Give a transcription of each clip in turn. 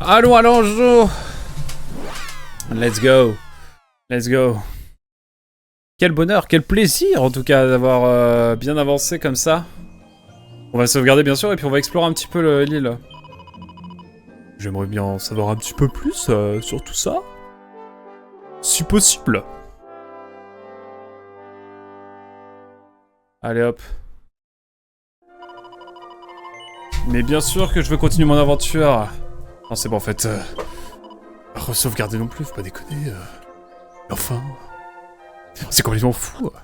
Allons, allons. Let's go. Let's go. Quel bonheur, quel plaisir en tout cas d'avoir bien avancé comme ça. On va sauvegarder bien sûr et puis on va explorer un petit peu l'île. J'aimerais bien en savoir un petit peu plus sur tout ça. Si possible. Allez hop. Mais bien sûr que je veux continuer mon aventure. Non c'est bon en fait. Re-sauvegarder non plus, faut pas déconner. Enfin... C'est complètement fou. En tout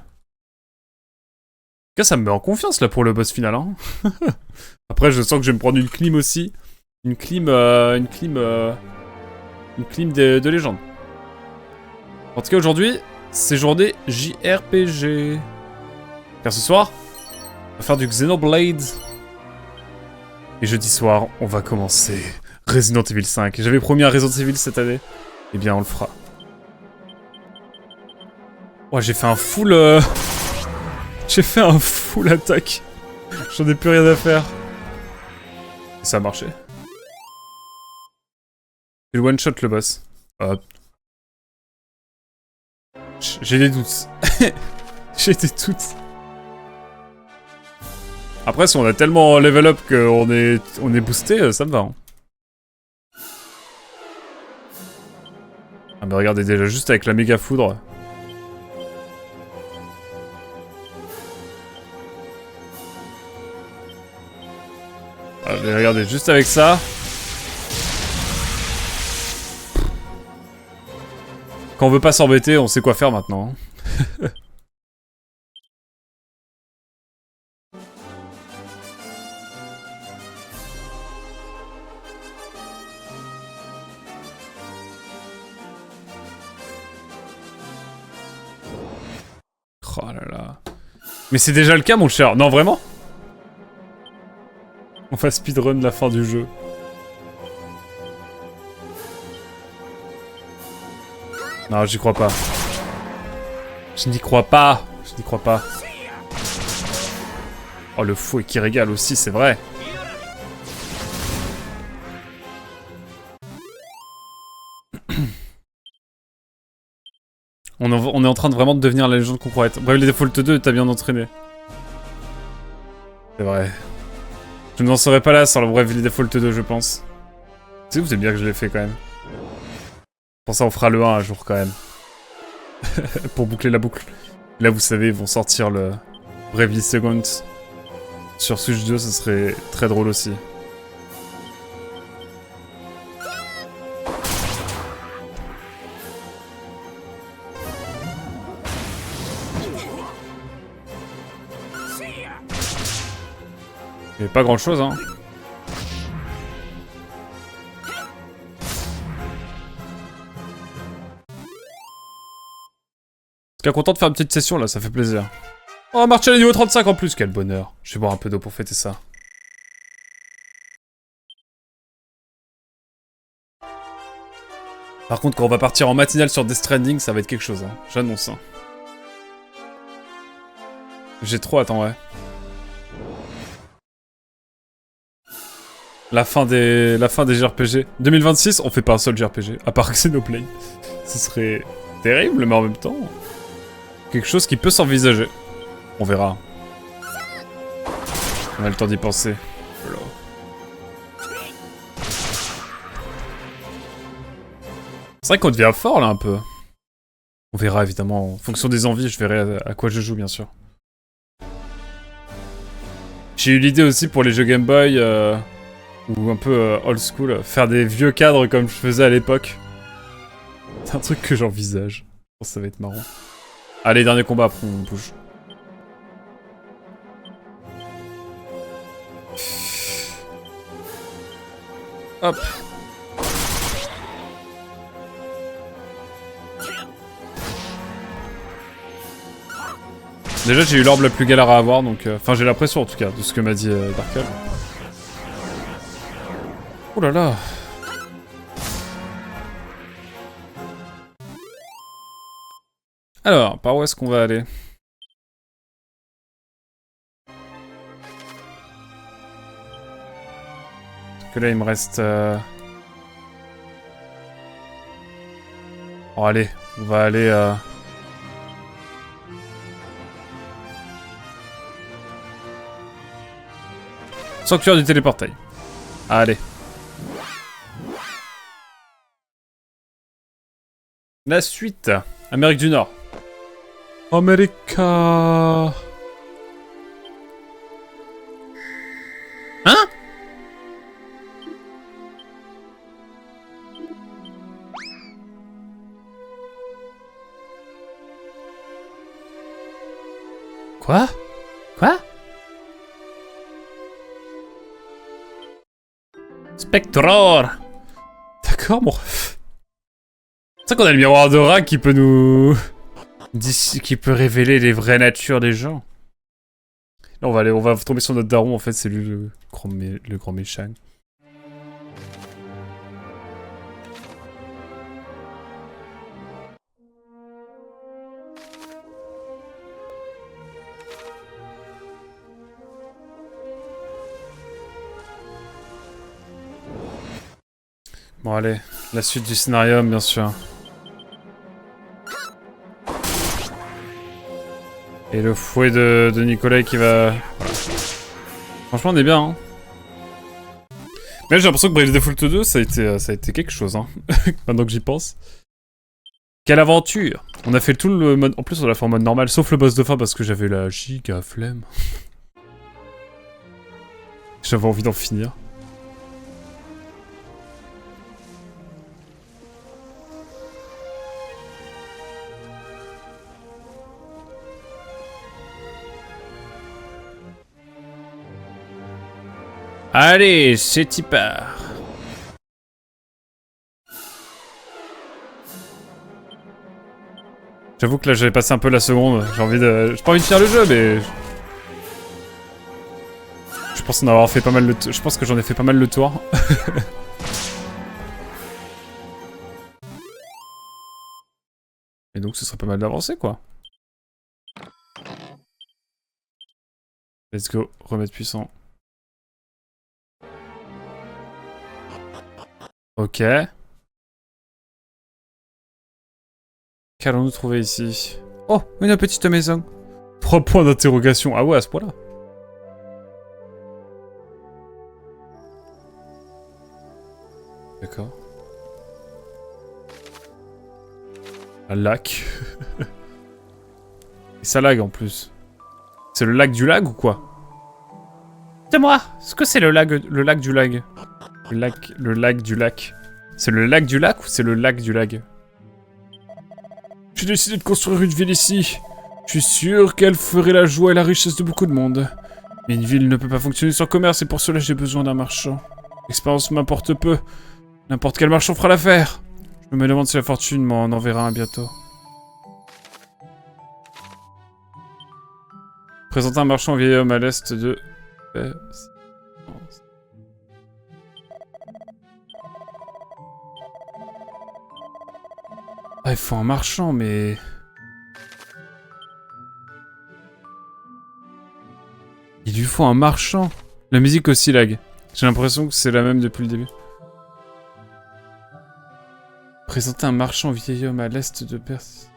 cas ça me met en confiance là pour le boss final. Hein. Après je sens que je vais me prendre une clim aussi. Une clim de légende. En tout cas aujourd'hui, c'est journée JRPG. Car ce soir, on va faire du Xenoblade. Et jeudi soir, on va commencer Resident Evil 5. J'avais promis un Resident Evil cette année. Eh bien, on le fera. Oh, j'ai fait un full... J'ai fait un full attaque. J'en ai plus rien à faire. Et ça a marché. C'est le one shot le boss. Hop. J'ai des doutes. J'ai des doutes. Après, si on a tellement level up qu'on est boosté, ça me va. Hein. Ah mais regardez déjà, juste avec la méga foudre. Ah mais regardez, juste avec ça. Quand on veut pas s'embêter, on sait quoi faire maintenant. Hein. Oh là là. Mais c'est déjà le cas mon cher. Non vraiment? On va speedrun la fin du jeu. Non, j'y crois pas. Je n'y crois pas. Je n'y crois pas. Oh, le fou et qui régale aussi, c'est vrai. On est en train de vraiment de devenir la légende qu'on croit être. Bref, les Default 2, t'as bien entraîné. C'est vrai. Je n'en serais pas là sans le Bravely Default 2, je pense. Tu sais, vous savez bien que je l'ai fait quand même. Pour ça, on fera le 1 un jour quand même. Pour boucler la boucle. Là, vous savez, ils vont sortir le Bravely Second. Sur Switch 2, ce serait très drôle aussi. Il n'y avait pas grand chose, hein. En tout cas, content de faire une petite session là, ça fait plaisir. Oh, Martial est niveau 35 en plus, quel bonheur. Je vais boire un peu d'eau pour fêter ça. Par contre, quand on va partir en matinale sur Death Stranding, ça va être quelque chose, hein. J'annonce. Hein. J'ai trop hâte, ouais. La fin des JRPG. 2026, on fait pas un seul JRPG, à part Xenoblade. Ce serait terrible, mais en même temps... quelque chose qui peut s'envisager. On verra. On a le temps d'y penser. Voilà. C'est vrai qu'on devient fort là un peu. On verra évidemment, en fonction des envies, je verrai à quoi je joue bien sûr. J'ai eu l'idée aussi pour les jeux Game Boy, ou un peu old school, faire des vieux cadres comme je faisais à l'époque. C'est un truc que j'envisage. Je pense que ça va être marrant. Allez, dernier combat, après on bouge. Hop. Déjà j'ai eu l'orbe la plus galère à avoir, donc... Enfin j'ai l'impression en tout cas, de ce que m'a dit Darkel. Oh là là. Alors, par où est-ce qu'on va aller? Parce que là il me reste... Bon, allez, on va aller... Sanctuaire du téléportail. Allez. La suite. Amérique du Nord. America. Hein? Quoi? Quoi? Spectror. D'accord, bon. C'est ça qu'on a le miroir de Ra qui peut nous... qui peut révéler les vraies natures des gens. Là, on va tomber sur notre daron, en fait, c'est lui le grand méchant. Bon, allez, la suite du scénario, bien sûr. Et le fouet de Nicolas qui va... Voilà. Franchement, on est bien, hein. Mais j'ai l'impression que Brave Default 2, ça a été quelque chose, hein. Maintenant que j'y pense. Quelle aventure! On a fait tout le mode... En plus, on l'a fait en mode normal, sauf le boss de fin, parce que j'avais la giga flemme. J'avais envie d'en finir. Allez, c'est y part. J'avoue que là j'avais passé un peu la seconde, j'ai pas envie de faire le jeu mais... Je pense en avoir fait pas mal je pense que j'en ai fait pas mal le tour. Et donc ce serait pas mal d'avancer quoi. Let's go, remettre puissant. Ok. Qu'allons-nous trouver ici? Oh, une petite maison. 3 points d'interrogation. Ah ouais, à ce point-là. D'accord. Un lac. Et ça lag en plus. C'est le lac du lag ou quoi? Dis-moi, est-ce que c'est le lac du lag? Le lac du lac. C'est le lac du lac ou c'est le lac du lag? J'ai décidé de construire une ville ici. Je suis sûr qu'elle ferait la joie et la richesse de beaucoup de monde. Mais une ville ne peut pas fonctionner sans commerce et pour cela j'ai besoin d'un marchand. L'expérience m'importe peu. N'importe quel marchand fera l'affaire. Je me demande si la fortune m'en enverra un bientôt. Présenter un marchand vieil homme à l'est de... Ah, il faut un marchand, mais... Il lui faut un marchand. La musique aussi lag. J'ai l'impression que c'est la même depuis le début. Présenter un marchand vieil homme à l'est de Perse.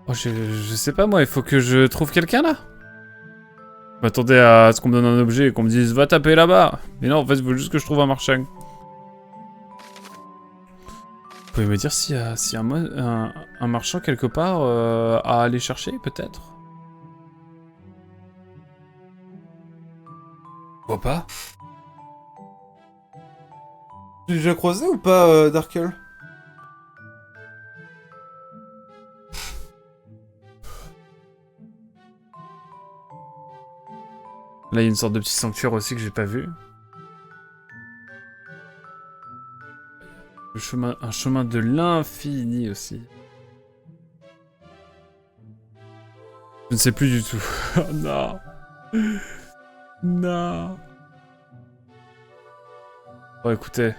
Oh, je sais pas moi, il faut que je trouve quelqu'un là. Je m'attendais à ce qu'on me donne un objet et qu'on me dise va taper là-bas. Mais non, en fait, il faut juste que je trouve un marchand. Vous pouvez me dire s'il y a, un marchand quelque part à aller chercher, peut-être? Je vois pas. Tu l'as déjà croisé ou pas, Darkel? Là, il y a une sorte de petit sanctuaire aussi que j'ai pas vu. Un chemin de l'infini aussi. Je ne sais plus du tout. Oh non. Non. Bon, écoutez.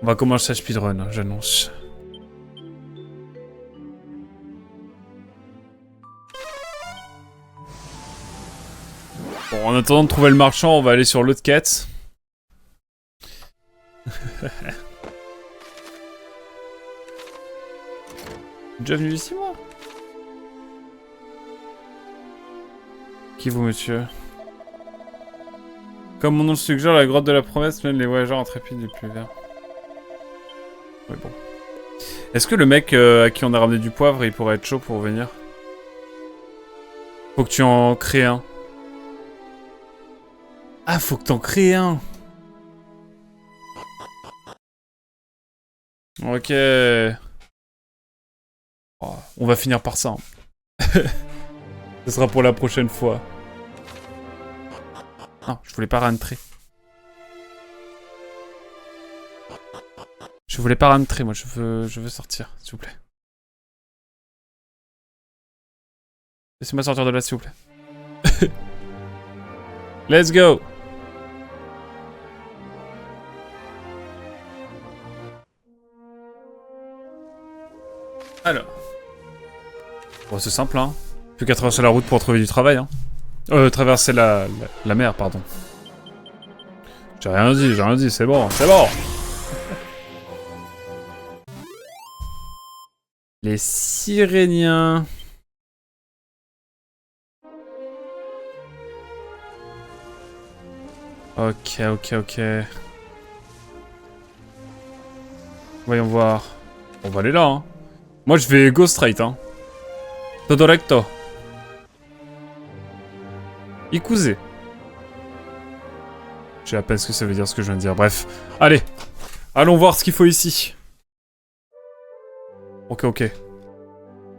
On va commencer à speedrun, j'annonce. Bon, en attendant de trouver le marchand, on va aller sur l'autre quête. Déjà venu ici, moi? Qui vous, monsieur? Comme mon nom le suggère, la grotte de la promesse mène les voyageurs intrépides du plus vert. Oui, bon. Est-ce que le mec à qui on a ramené du poivre, il pourrait être chaud pour venir? Faut que tu en crées un. Ah, faut que t'en crées un. Ok. Oh, on va finir par ça. Hein. Ce sera pour la prochaine fois. Non, je voulais pas rentrer. Je voulais pas rentrer, moi je veux sortir, s'il vous plaît. Laissez-moi sortir de là, s'il vous plaît. Let's go! Alors. Bon, c'est simple, hein. Plus qu'à traverser la route pour trouver du travail, hein. Traverser la mer, pardon. J'ai rien dit, c'est bon, c'est bon! Les Siréniens. Ok. Voyons voir. On va aller là, hein. Moi, je vais go straight, hein. Todo recto. Ikuze. Je sais à peine ce que ça veut dire, ce que je viens de dire. Bref. Allez. Allons voir ce qu'il faut ici. Ok.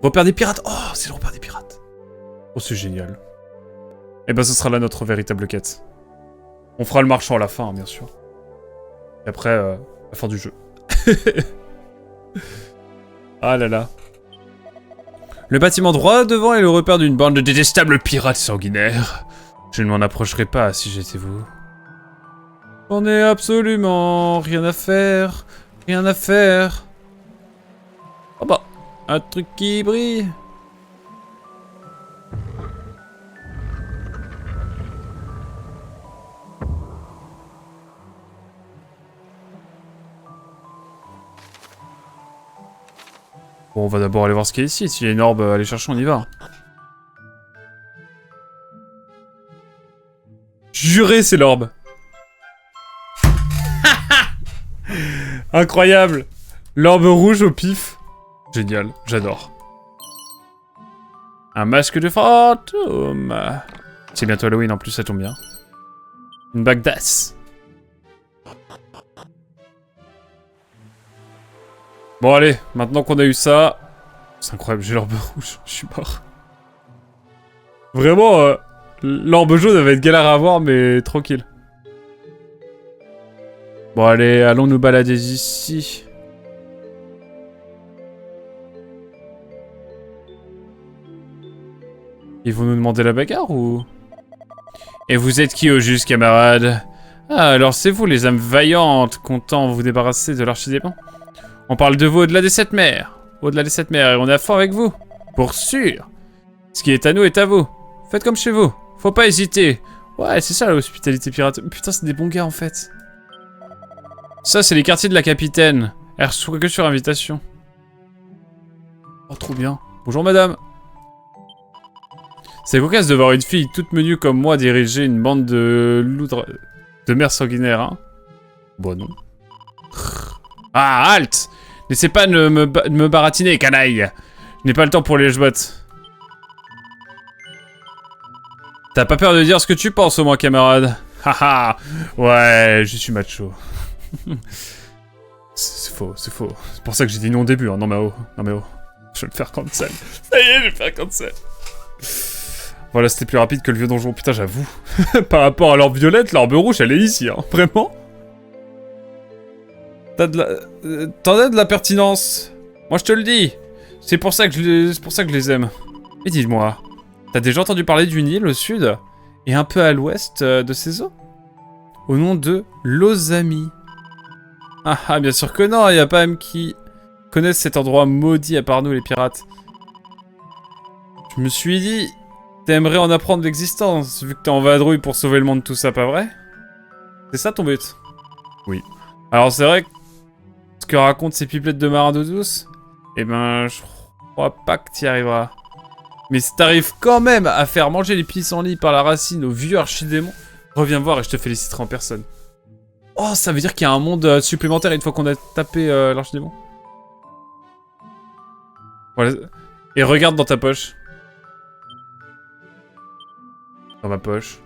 Repère des pirates. Oh, c'est le repère des pirates. Oh, c'est génial. Et ben, ce sera là notre véritable quête. On fera le marchand à la fin, hein, bien sûr. Et après, la fin du jeu. Ah là là. Le bâtiment droit devant est le repère d'une bande de détestables pirates sanguinaires. Je ne m'en approcherai pas si j'étais vous. J'en ai absolument rien à faire. Oh bah, un truc qui brille. Bon, on va d'abord aller voir ce qu'il y a ici. S'il y a une orbe à aller chercher, on y va. Juré, c'est l'orbe. Incroyable. L'orbe rouge au pif. Génial, j'adore. Un masque de fantôme. C'est bientôt Halloween, en plus ça tombe bien. Une bague d'as. Bon allez, maintenant qu'on a eu ça... C'est incroyable, j'ai l'orbe rouge, je suis mort. Vraiment, l'orbe jaune va être galère à avoir, mais tranquille. Bon allez, allons nous balader ici. Ils vont nous demander la bagarre ou... Et vous êtes qui au juste, camarade? Ah, alors c'est vous les âmes vaillantes, content vous débarrasser de l'archidémon. On parle de vous au-delà des 7 mers. Au-delà des 7 mers, et on est à fond avec vous. Pour sûr. Ce qui est à nous est à vous. Faites comme chez vous. Faut pas hésiter. Ouais, c'est ça l'hospitalité pirate. Putain, c'est des bons gars en fait. Ça, c'est les quartiers de la capitaine. Elle reçoit que sur invitation. Oh, trop bien. Bonjour madame. C'est cocasse de voir une fille toute menue comme moi diriger une bande de loups de mer sanguinaires, hein. Bon, non. Ah, halte! Laissez pas de me baratiner, canaille! Je n'ai pas le temps pour les jebottes. T'as pas peur de dire ce que tu penses au moins, camarade? Haha! Ouais, je suis macho. C'est faux, c'est faux. C'est pour ça que j'ai dit non au début, hein. Non mais oh, Je vais me faire cancel. Ça y est, je vais me faire cancel. Voilà, c'était plus rapide que le vieux donjon. Putain, j'avoue. Par rapport à l'orbe violette, l'orbe rouge, elle est ici, hein. Vraiment? T'en as de la pertinence. Moi, je te le dis. C'est pour ça que je les aime. Et dis-moi, t'as déjà entendu parler d'une île au sud et un peu à l'ouest de ces eaux? Au nom de Lozami. Ah, bien sûr que non, y a pas même qui connaissent cet endroit maudit à part nous les pirates. Je me suis dit, t'aimerais en apprendre l'existence, vu que t'es en vadrouille pour sauver le monde, tout ça, pas vrai? C'est ça ton but? Oui. Alors c'est vrai que ce que racontent ces pipelettes de marins d'eau douce, eh ben, je crois pas que t'y arriveras. Mais si t'arrives quand même à faire manger les pissenlits par la racine aux vieux archidémons, reviens voir et je te féliciterai en personne. Oh, ça veut dire qu'il y a un monde supplémentaire une fois qu'on a tapé l'archidémon. Voilà. Et regarde dans ta poche. Dans ma poche.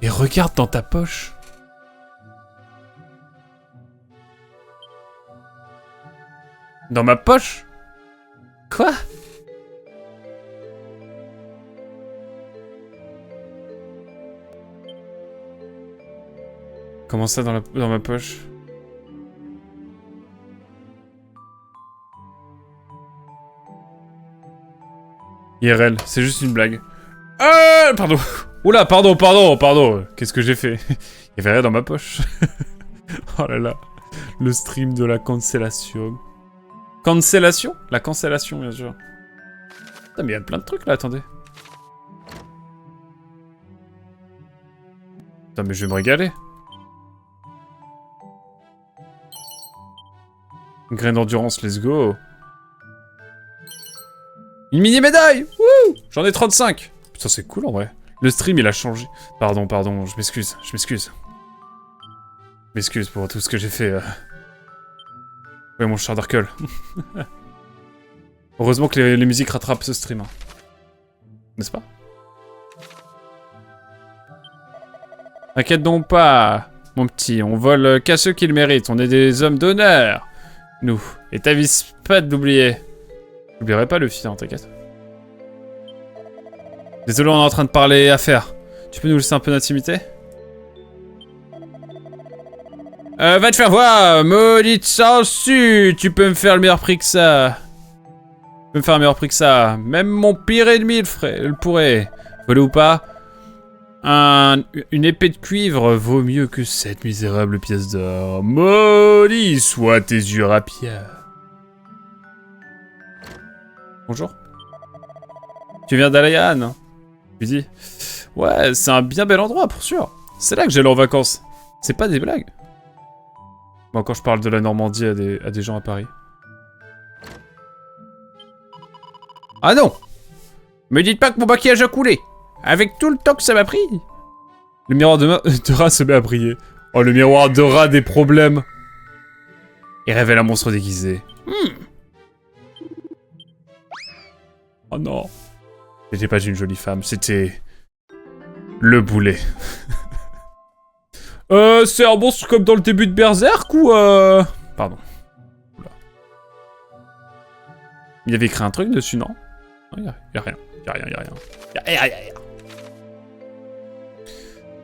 Et regarde dans ta poche. Dans ma poche? Quoi? Comment ça dans ma poche? IRL, c'est juste une blague. Pardon. Oula, pardon. Qu'est-ce que j'ai fait? Il y avait rien dans ma poche. Oh là là. Le stream de la cancellation. Cancellation? La cancellation, bien sûr. Putain, mais il y a plein de trucs là, attendez. Putain, mais je vais me régaler. Graine d'endurance, let's go. Une mini médaille. Wouh. J'en ai 35. Putain, c'est cool en vrai. Le stream, il a changé. Pardon, je m'excuse. Je m'excuse pour tout ce que j'ai fait. Oui, mon cher Darkle. Heureusement que les musiques rattrapent ce stream. Hein. N'est-ce pas? T'inquiète donc pas, mon petit. On vole qu'à ceux qui le méritent. On est des hommes d'honneur. Nous. Et t'avises pas de l'oublier. J'oublierai pas le fil, hein, t'inquiète. Désolé, on est en train de parler affaires. Tu peux nous laisser un peu d'intimité? Va te faire voir, maudite sangsue. Tu peux me faire le meilleur prix que ça. Tu peux me faire un meilleur prix que ça. Même mon pire ennemi le pourrait. Volé ou pas, une épée de cuivre vaut mieux que cette misérable pièce d'or. Maudit soit tes yeux rapides. Bonjour. Tu viens d'Alayan, hein? Je lui dis. Ouais, c'est un bien bel endroit, pour sûr. C'est là que j'allais en vacances. C'est pas des blagues. Bon, quand je parle de la Normandie à des gens à Paris. Ah non! Me dites pas que mon maquillage a coulé! Avec tout le temps que ça m'a pris! Le miroir de rat se met à briller. Oh, le miroir de rat des problèmes! Et révèle un monstre déguisé. Oh non! C'était pas une jolie femme, c'était... le boulet. C'est un monstre comme dans le début de Berserk ou Pardon. Oula. Il avait écrit un truc dessus, non? Y'a rien. Y'a rien.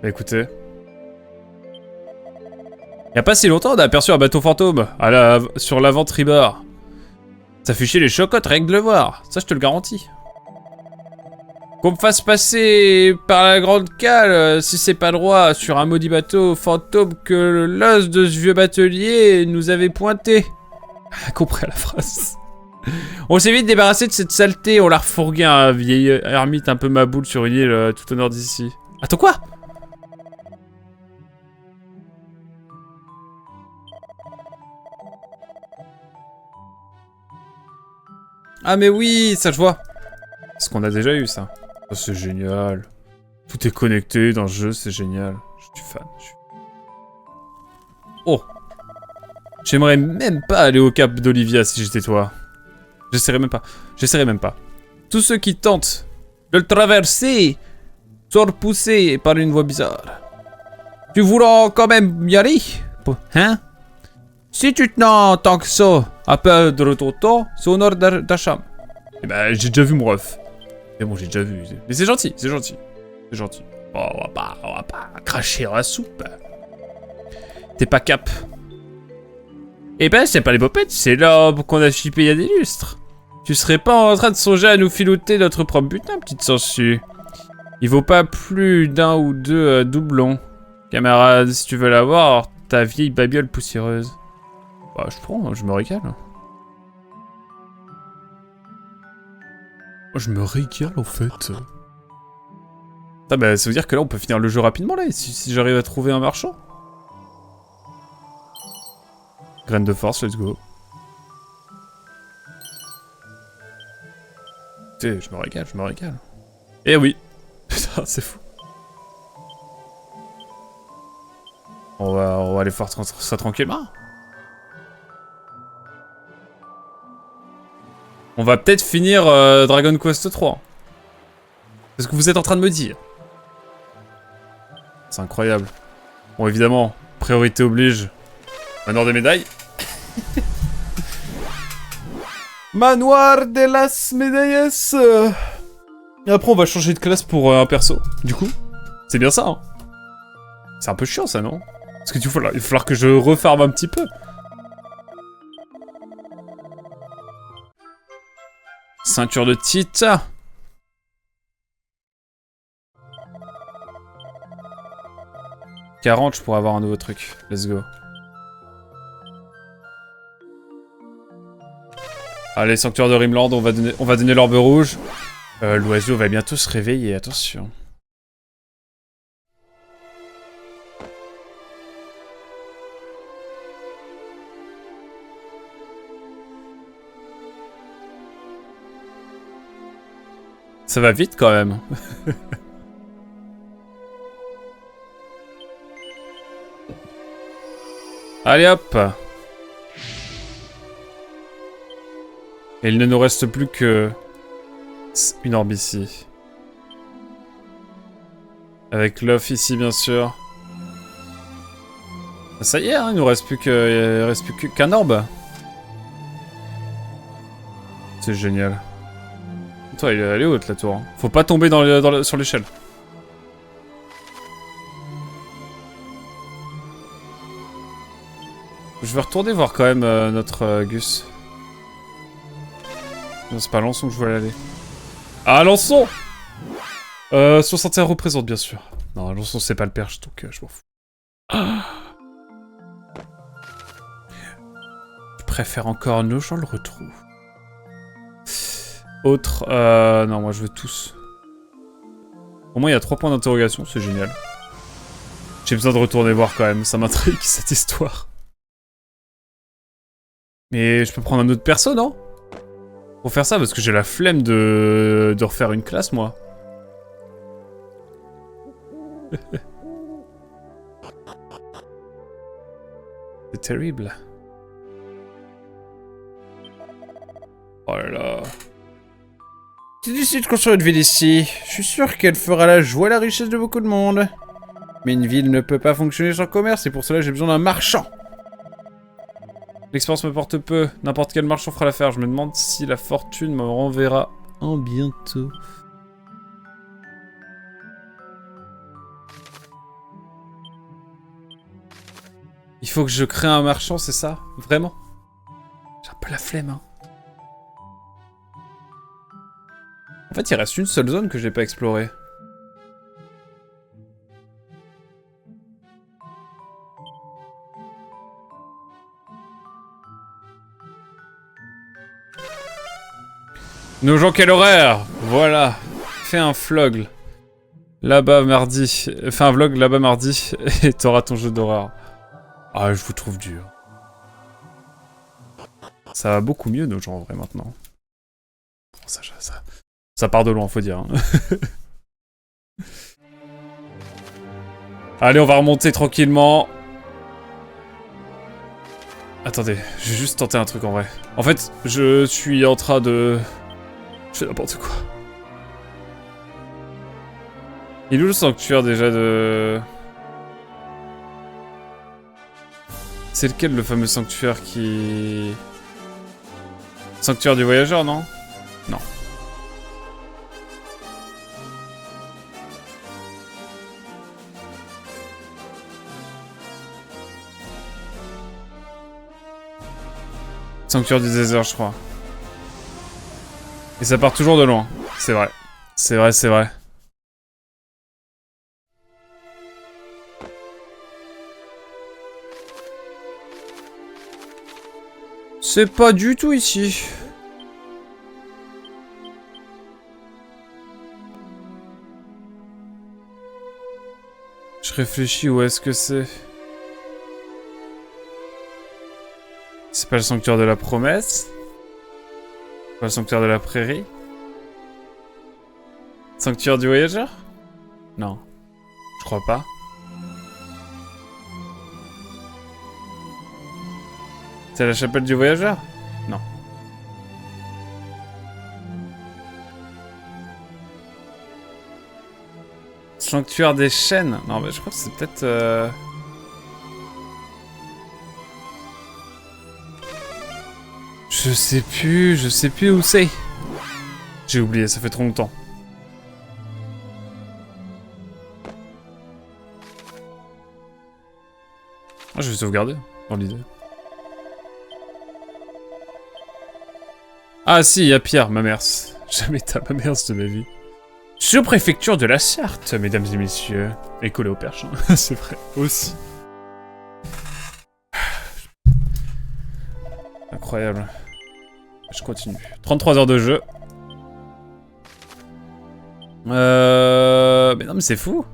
Bah écoutez. Y'a pas si longtemps, on a aperçu un bateau fantôme sur l'avant-tribord. Ça fait chier les chocottes, rien que de le voir. Ça, je te le garantis. Qu'on me fasse passer par la grande cale, si c'est pas droit, sur un maudit bateau fantôme que l'os de ce vieux batelier nous avait pointé. Compris la phrase. On s'est vite débarrassé de cette saleté, on l'a refourgué à un vieil ermite un peu maboule sur une île tout au nord d'ici. Attends, quoi? Ah mais oui, ça je vois. C'est ce qu'on a déjà eu, ça. Oh, c'est génial. Tout est connecté dans le jeu, c'est génial. Je suis fan. Oh. J'aimerais même pas aller au cap d'Olivia si j'étais toi. J'essaierai même pas. Tous ceux qui tentent de le traverser sont repoussés par une voix bizarre. Tu voudras quand même y aller? Hein? Si tu tenais tant que ça à perdre ton temps, c'est au nord d'Acham. Eh ben, j'ai déjà vu mon ref. Mais bon, j'ai déjà vu. Mais c'est gentil. Oh, on va pas cracher dans la soupe. T'es pas cap. Eh ben, c'est pas les popettes, c'est l'orbe qu'on a chippé il y a des lustres. Tu serais pas en train de songer à nous filouter notre propre butin, petite sangsue. Il vaut pas plus d'un ou deux doublons. Camarade, si tu veux l'avoir, ta vieille babiole poussiéreuse. Bah, je prends, hein, je me régale. Je me régale, en fait. Ah bah, ça veut dire que là, on peut finir le jeu rapidement, là, si j'arrive à trouver un marchand. Graine de force, let's go. Putain, je me régale, je me régale. Eh oui. Putain, c'est fou. On va aller faire ça tranquillement. On va peut-être finir Dragon Quest 3. C'est ce que vous êtes en train de me dire. C'est incroyable. Bon, évidemment, priorité oblige. Manoir des médailles. Manoir de las Medallas. Et après, on va changer de classe pour un perso. Du coup, c'est bien ça, hein. C'est un peu chiant, ça, non? Parce que il va falloir que je refarme un petit peu. Ceinture de Tita. « 40, je pourrais avoir un nouveau truc. Let's go. Allez, sanctuaire de Rimland, on va donner l'orbe rouge. L'oiseau va bientôt se réveiller, attention. Ça va vite quand même. Allez hop. Et il ne nous reste plus que une orbe ici. Avec l'off ici bien sûr. Ça y est, hein, il nous reste plus qu'un orbe. C'est génial. Toi, elle est haute la tour. Hein. Faut pas tomber sur l'échelle. Je vais retourner voir quand même notre Gus. Non, c'est pas Lançon que je voulais aller. Ah, Lançon 61 représente, bien sûr. Non, Lançon, c'est pas le perche, donc je m'en fous. Ah, je préfère encore nos gens le retrouvent. Autre... non, moi, je veux tous. Au moins, il y a 3 points d'interrogation, c'est génial. J'ai besoin de retourner voir quand même, ça m'intrigue, cette histoire. Mais je peux prendre un autre perso, non? Pour faire ça, parce que j'ai la flemme de refaire une classe, moi. C'est terrible. Oh là là. Tu décides de construire une ville ici. Je suis sûr qu'elle fera la joie et la richesse de beaucoup de monde. Mais une ville ne peut pas fonctionner sans commerce, et pour cela j'ai besoin d'un marchand. L'expérience me porte peu. N'importe quel marchand fera l'affaire. Je me demande si la fortune me renverra un bientôt. Il faut que je crée un marchand, c'est ça? Vraiment? J'ai un peu la flemme, hein. En fait, il reste une seule zone que j'ai pas explorée. Nos gens, quel horaire! Voilà. Fais un vlog. Là-bas mardi. Fais un vlog là-bas mardi et t'auras ton jeu d'horreur. Ah, je vous trouve dur. Ça va beaucoup mieux, nos gens, en vrai, maintenant. Ça part de loin, faut dire. Hein. Allez, on va remonter tranquillement. Attendez, je vais juste tenter un truc en vrai. En fait, je suis en train de... Je fais n'importe quoi. Il est où le sanctuaire déjà de... C'est lequel le fameux sanctuaire qui... Sanctuaire du voyageur, non? Non. Sanctuaire du désert, je crois. Et ça part toujours de loin. C'est vrai. C'est vrai, c'est vrai. C'est pas du tout ici. Je réfléchis où est-ce que c'est. C'est pas le sanctuaire de la promesse? Pas le sanctuaire de la prairie? Sanctuaire du voyageur? Non. Je crois pas. C'est la chapelle du voyageur? Non. Sanctuaire des chênes? Non, mais je crois que c'est peut-être... Je sais plus où c'est. J'ai oublié, ça fait trop longtemps. Ah, je vais sauvegarder, dans l'idée. Ah si, il y a Pierre, ma mère. Jamais ta ma mère de ma vie. Sous-préfecture de la Sarthe, mesdames et messieurs. Et collé au perche, hein. C'est vrai, aussi. Incroyable. Je continue. 33 heures de jeu. Mais non, mais c'est fou.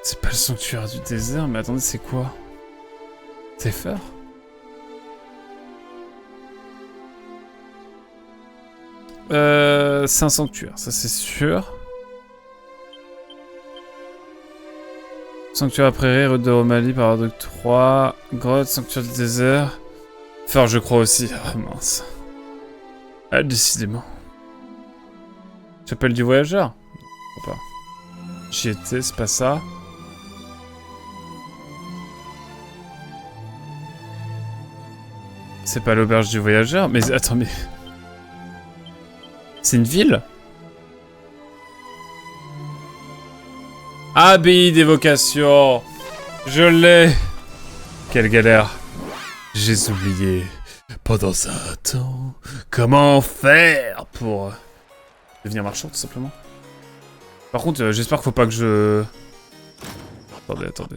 C'est pas le sanctuaire du désert, mais attendez, c'est quoi? C'est Fer? C'est un sanctuaire, ça c'est sûr. Sanctuaire à prairie, route de Romalie, paradoxe 3, grotte, sanctuaire du désert. Fer, je crois aussi. Ah mince. Ah, décidément. Chapelle du voyageur? Je crois pas. J'y étais, c'est pas ça. C'est pas l'auberge du voyageur? Mais attends, mais... C'est une ville? Abbaye d'évocation. Je l'ai. Quelle galère. J'ai oublié. Pendant un temps, comment faire pour devenir marchand, tout simplement. Par contre, j'espère qu'il faut pas que je... Attendez, attendez.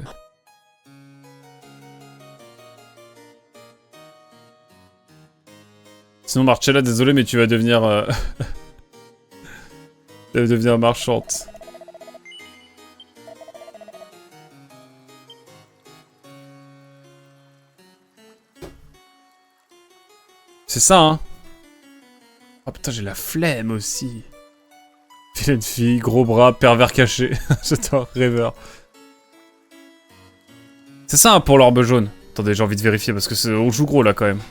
Sinon, Marcella, désolé, mais tu vas devenir... tu vas devenir marchande. C'est ça, hein. Oh putain, j'ai la flemme aussi. Vilaine fille, gros bras, pervers caché. J'adore, rêveur. C'est ça, hein, pour l'orbe jaune. Attendez, j'ai envie de vérifier parce que on joue gros là quand même.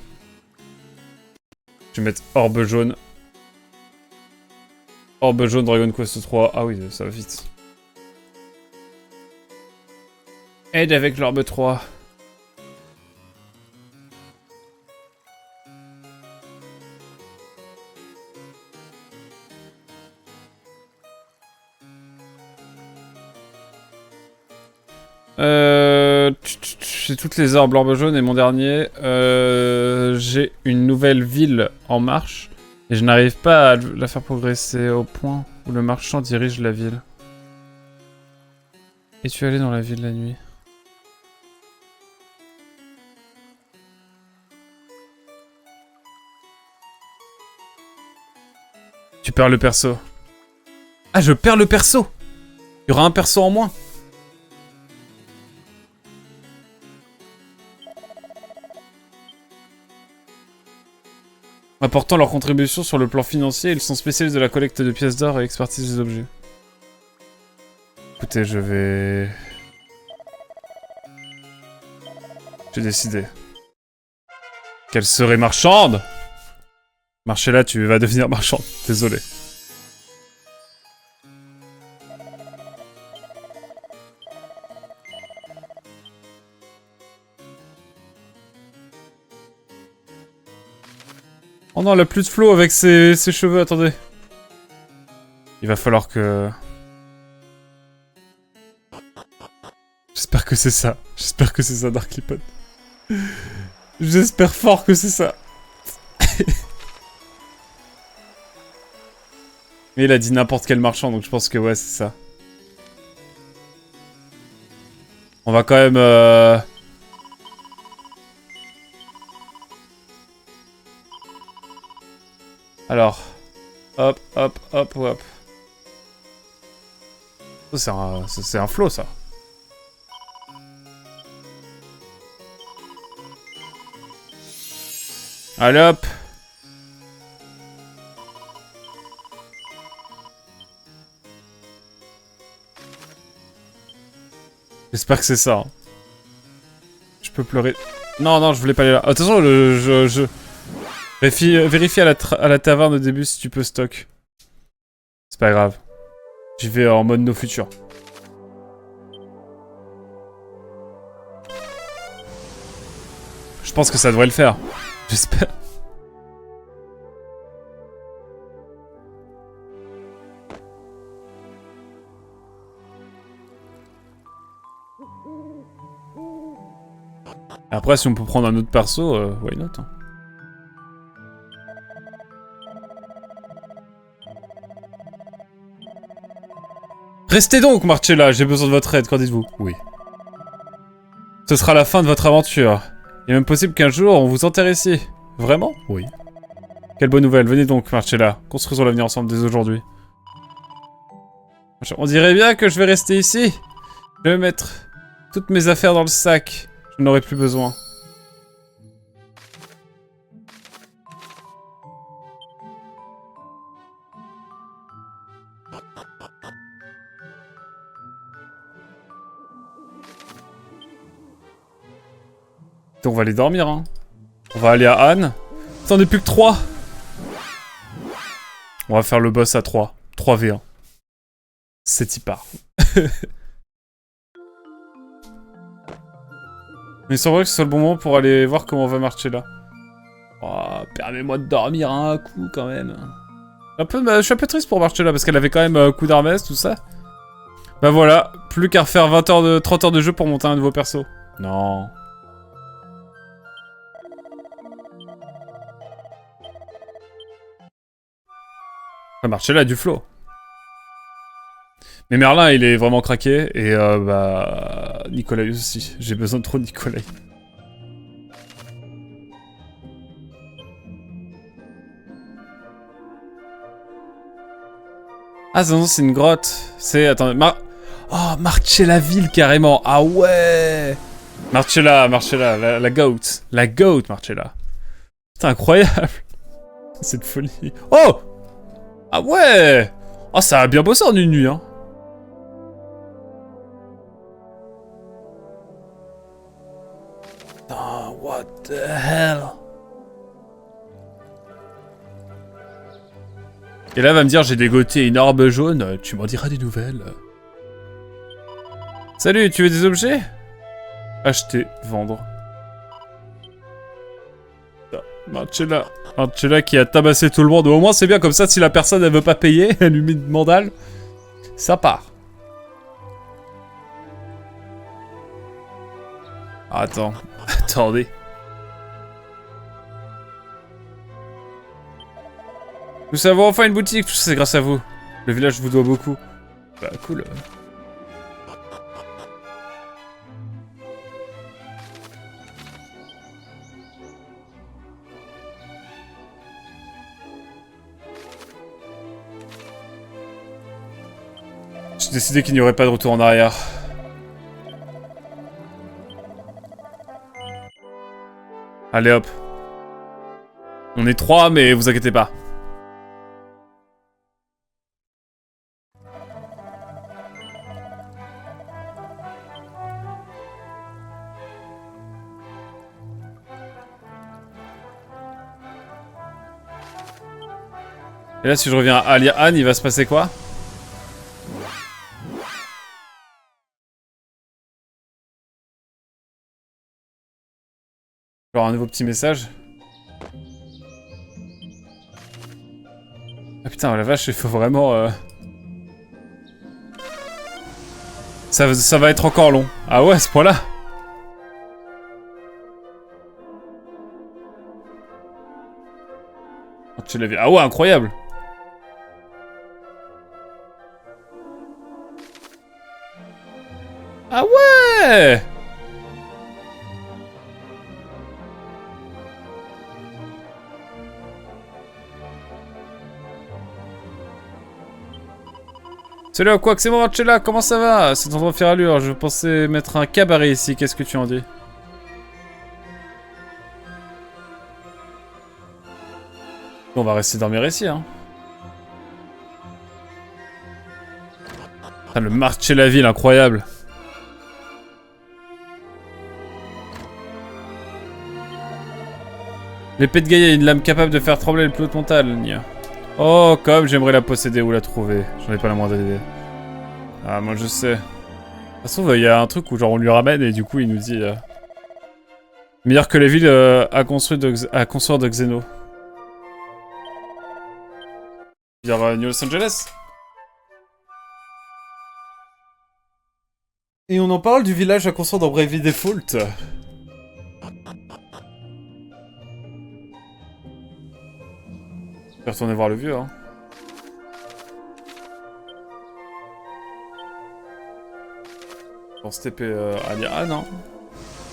Je vais mettre orbe jaune. Orbe jaune, Dragon Quest 3. Ah oui, ça va vite. Aide avec l'orbe 3. J'ai toutes les orbes, l'orbe jaune et mon dernier. J'ai une nouvelle ville en marche. Et je n'arrive pas à la faire progresser au point où le marchand dirige la ville. Es-tu allé dans la ville la nuit? Tu perds le perso. Ah, je perds le perso! Il y aura un perso en moins. Apportant leur contribution sur le plan financier, ils sont spécialistes de la collecte de pièces d'or et expertise des objets. Écoutez, je vais... J'ai décidé. Qu'elle serait marchande! Marcella, tu vas devenir marchande. Désolé. Oh non, elle a plus de flow avec ses cheveux, attendez. Il va falloir que... J'espère que c'est ça. J'espère que c'est ça, Darklipod. J'espère fort que c'est ça. Mais il a dit n'importe quel marchand, donc je pense que ouais, c'est ça. On va quand même... Alors... Hop, hop, hop, hop. Ça, c'est un flow, ça. Allez, hop. J'espère que c'est ça. Hein. Je peux pleurer. Non, non, je voulais pas aller là. Attention, je... Vérifie à la taverne au début si tu peux stock. C'est pas grave. J'y vais en mode no futur. Je pense que ça devrait le faire. J'espère. Après, si on peut prendre un autre perso, why not hein. Restez donc, Marcella, j'ai besoin de votre aide, qu'en dites-vous? Oui. Ce sera la fin de votre aventure. Il est même possible qu'un jour, on vous enterre ici. Vraiment? Oui. Quelle bonne nouvelle, venez donc, Marcella. Construisons l'avenir ensemble dès aujourd'hui. On dirait bien que je vais rester ici. Je vais mettre toutes mes affaires dans le sac. Je n'en aurai plus besoin. On va aller dormir, hein. On va aller à Anne. T'en es plus que 3. On va faire le boss à 3. 3v1. C'est y part. Mais il semblerait que ce soit le bon moment pour aller voir comment va marcher là. Oh, permets-moi de dormir un coup quand même. Je suis un peu triste pour Marcella parce qu'elle avait quand même coup d'armès, tout ça. Bah voilà, plus qu'à refaire 30 heures de jeu pour monter un nouveau perso. Non. Marcella a du flow. Mais Merlin, il est vraiment craqué. Et bah... Nikolai aussi. J'ai besoin de trop de Nikolai. Ah non, c'est une grotte. C'est... Attendez, Oh, Marcella Ville, carrément. Ah ouais. Marcella, la goat. La goat, Marcella. C'est incroyable. C'est de folie. Oh. Ah ouais. Oh, ça a bien bossé en une nuit, hein. Oh, what the hell. Et là, va me dire, j'ai dégoté une orbe jaune, tu m'en diras des nouvelles. Salut, tu veux des objets? Acheter, vendre. Marcella qui a tabassé tout le monde. Au moins, c'est bien, comme ça, si la personne, elle veut pas payer, elle lui met une mandale. Ça part. Attends. Attendez. Nous avons enfin une boutique, tout ça c'est grâce à vous. Le village vous doit beaucoup. Bah cool. J'ai décidé qu'il n'y aurait pas de retour en arrière. Allez hop. On est 3 mais vous inquiétez pas. Et là, si je reviens à Anne, il va se passer quoi? Genre un nouveau petit message. Ah putain, la vache, il faut vraiment... Ça va être encore long. Ah ouais, à ce point-là. Oh, tu l'as vu. Ah ouais, incroyable. Ah ouais. Salut à quoi que c'est moi Marcella, comment ça va? C'est ton faire allure, je pensais mettre un cabaret ici, qu'est-ce que tu en dis? On va rester dormir ici, hein. Ah, le marché la ville, incroyable. L'épée de Gaïa, une lame capable de faire trembler le plus haute montagne. Oh, comme j'aimerais la posséder ou la trouver. J'en ai pas la moindre idée. Ah, moi je sais. De toute façon, il y a un truc où genre on lui ramène et du coup il nous dit... meilleur que la ville à construire de Xeno. Dire New Los Angeles. Et on en parle du village à construire dans Bravely Default. Je vais retourner voir le vieux, hein. Pour se TP ah non.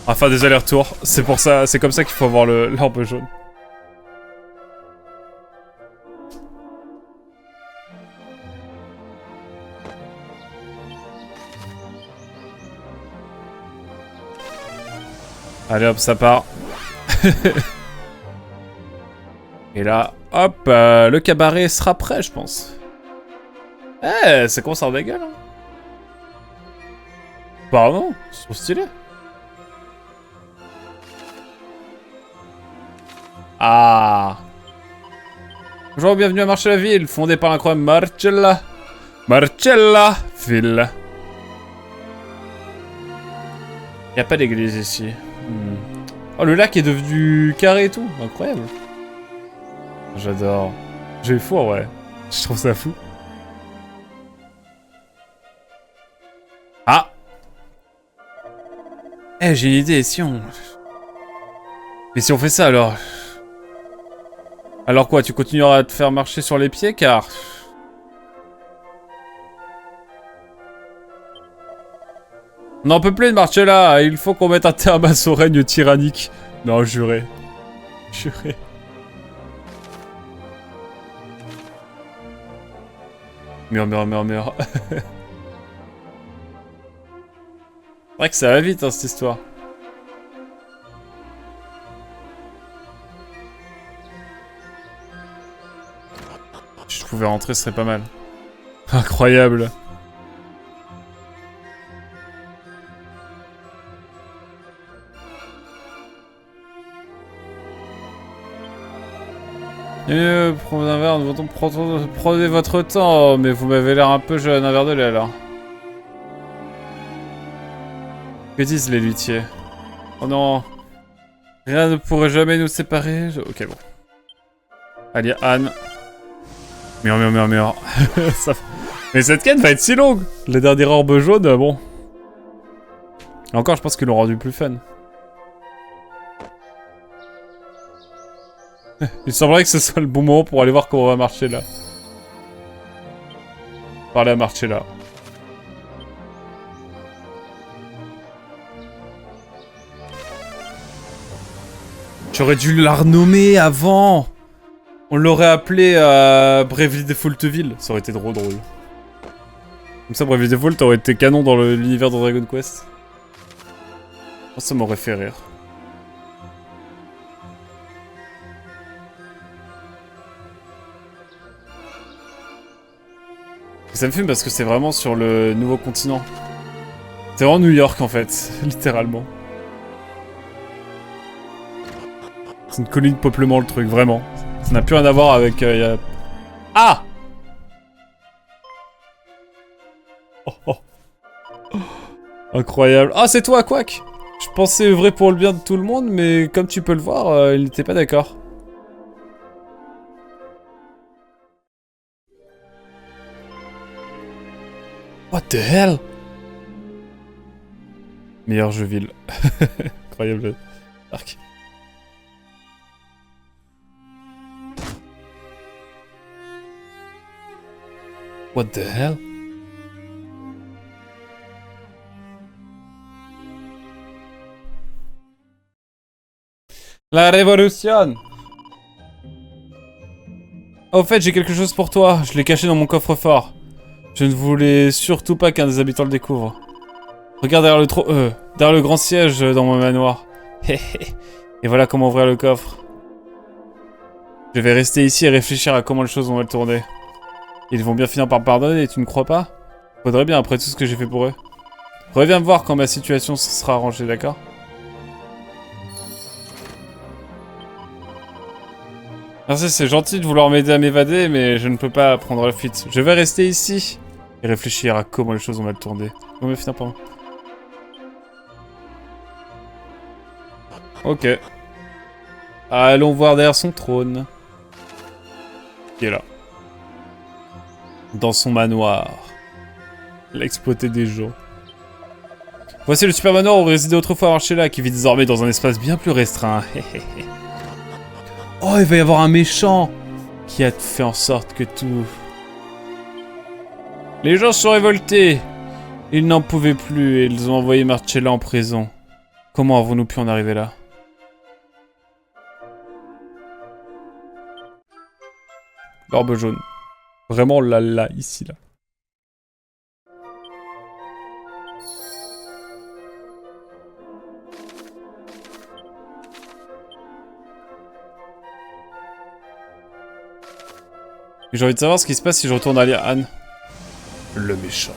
On va faire des allers-retours. C'est pour ça, c'est comme ça qu'il faut avoir l'orbe jaune. Allez hop, ça part. Et là, hop, le cabaret sera prêt, je pense. Eh, ça commence à avoir des gueules, hein. Pardon, c'est trop stylé. Ah. Bonjour, bienvenue à Marcella Ville, fondée par l'incroyable Marcella. Marcella Ville. Y a pas d'église ici. Oh, le lac est devenu carré et tout, incroyable. J'adore. J'ai fou en vrai. Je trouve ça fou. Ah. Eh, j'ai une idée, si on... Mais si on fait ça alors... Alors quoi, tu continueras à te faire marcher sur les pieds car... On n'en peut plus de marcher là, il faut qu'on mette un terme à son règne tyrannique. Non, juré. Juré. Meurs. C'est vrai que ça va vite, hein, cette histoire. Si je pouvais rentrer, ce serait pas mal. Incroyable. Prenez un verre, prenez votre temps, mais vous m'avez l'air un peu jeune, un verre de lait là. Que disent les luthiers? Oh non. Rien ne pourrait jamais nous séparer. Ok, bon. Allez, Anne. Meurs. Ça... Mais cette quête va être si longue. La dernière orbe jaune, bon. Et encore, je pense qu'ils l'ont rendu plus fun. Il semblerait que ce soit le bon moment pour aller voir comment on va marcher là. Parler à marcher là. J'aurais dû la renommer avant. On l'aurait appelé Bravely Defaultville. Ça aurait été drôle. Comme ça, Bravely Default aurait été canon dans l'univers de Dragon Quest. Oh, ça m'aurait fait rire. Ça me fume parce que c'est vraiment sur le nouveau continent. C'est vraiment New York en fait, littéralement. C'est une colline de peuplement le truc, vraiment. Ça n'a plus rien à voir avec... Ah! Oh. Incroyable. Ah, c'est toi, Quack! Je pensais œuvrer pour le bien de tout le monde, mais comme tu peux le voir, il n'était pas d'accord. What the hell? Meilleur jeu ville. Incroyable. Arc. What the hell? La révolution! Au fait, j'ai quelque chose pour toi. Je l'ai caché dans mon coffre-fort. Je ne voulais surtout pas qu'un des habitants le découvre. Regarde derrière le grand siège dans mon manoir. Et voilà comment ouvrir le coffre. Je vais rester ici et réfléchir à comment les choses vont mal tourner. Ils vont bien finir par me pardonner, tu ne crois pas? Faudrait bien après tout ce que j'ai fait pour eux. Reviens me voir quand ma situation se sera arrangée, d'accord? Merci, c'est gentil de vouloir m'aider à m'évader, mais je ne peux pas prendre la fuite. Je vais rester ici et réfléchir à comment les choses vont mal tourner. On va finir par... Ok. Allons voir derrière son trône. Qui est là. Dans son manoir. Il a exploité des gens. Voici le super manoir où résidait autrefois Archela, qui vit désormais dans un espace bien plus restreint. Oh, il va y avoir un méchant qui a fait en sorte que tout... Les gens se sont révoltés. Ils n'en pouvaient plus et ils ont envoyé Marcella en prison. Comment avons-nous pu en arriver là? L'orbe jaune. Vraiment là, ici, là. J'ai envie de savoir ce qui se passe si je retourne à Anne. Le méchant.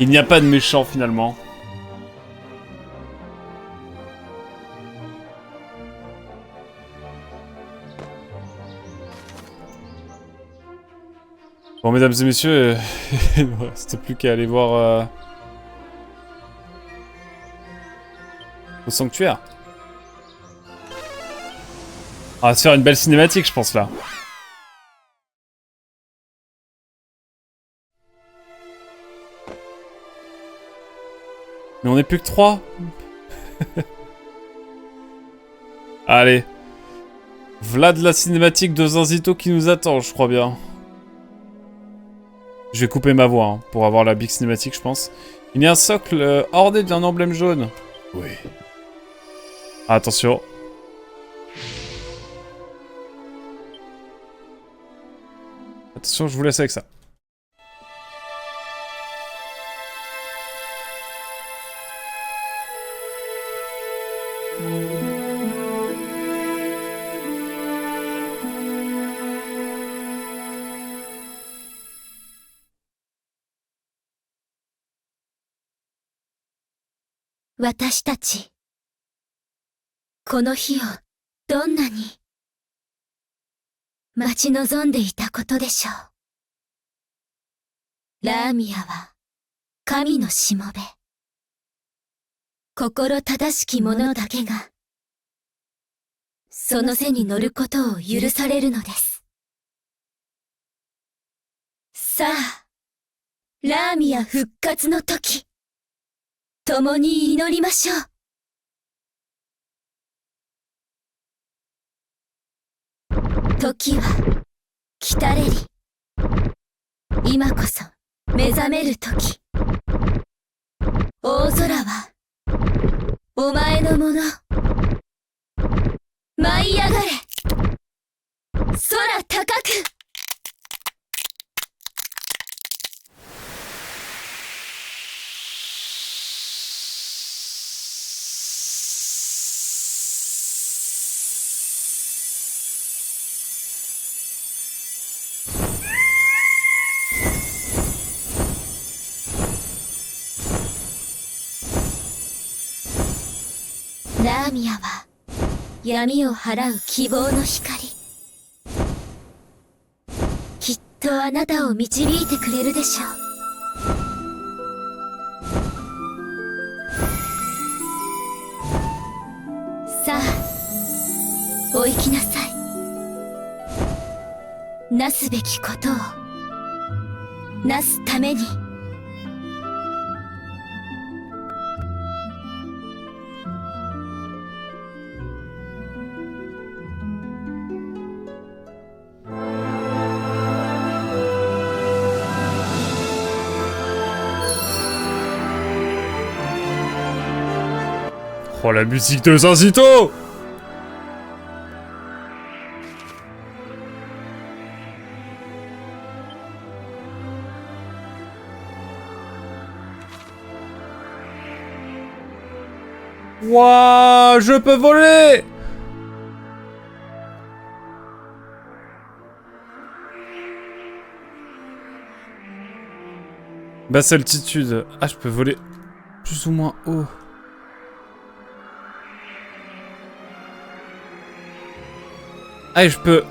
Il n'y a pas de méchant, finalement. Bon, mesdames et messieurs, il ne reste plus qu'à aller voir au sanctuaire. On va se faire une belle cinématique, je pense, là. Mais on n'est plus que 3. Allez. Vlad la cinématique de Zinzito qui nous attend, je crois bien. Je vais couper ma voix hein, pour avoir la big cinématique, je pense. Il y a un socle orné d'un emblème jaune. Oui. Attention. Attention, je vous laisse avec ça. Oh, la musique de Zanzito! Wouah, je peux voler! Basse altitude. Ah, je peux voler plus ou moins haut. Ah, et je peux...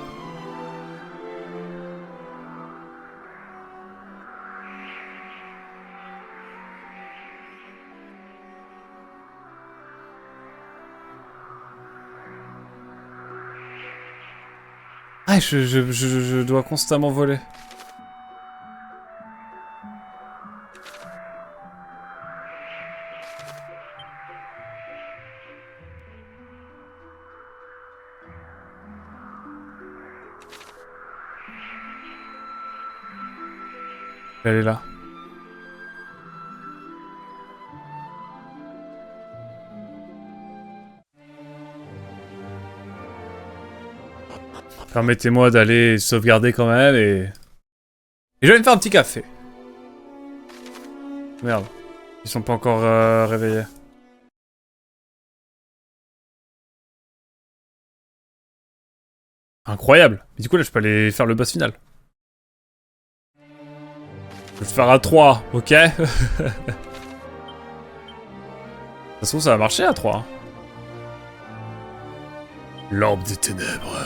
Ah, je dois constamment voler. Elle est là. Permettez-moi d'aller sauvegarder quand même et je vais me faire un petit café. Merde. Ils sont pas encore réveillés. Incroyable. Mais du coup là je peux aller faire le boss final. Je vais le faire à 3, ok? De toute façon ça va marcher à 3. Lampe des ténèbres.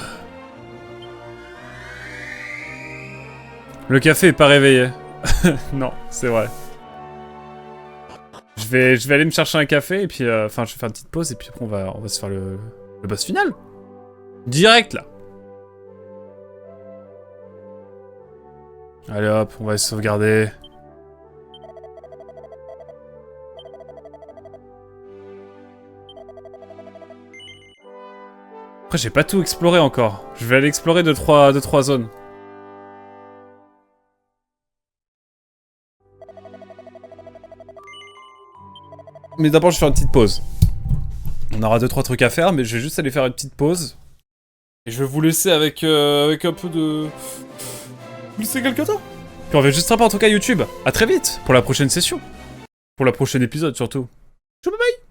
Le café est pas réveillé. Non, c'est vrai. Je vais aller me chercher un café et puis... Enfin, je vais faire une petite pause et puis après on va se faire le boss final. Direct, là. Allez hop, on va se sauvegarder. Après, j'ai pas tout exploré encore. Je vais aller explorer 2-3 zones. Mais d'abord, je vais faire une petite pause. On aura 2-3 trucs à faire, mais je vais juste aller faire une petite pause. Et je vais vous laisser avec un peu de... Vous laissez quelques temps. Puis on enregistrera pas en tout cas YouTube. À très vite pour la prochaine session. Pour le prochain épisode surtout. Ciao, bye bye.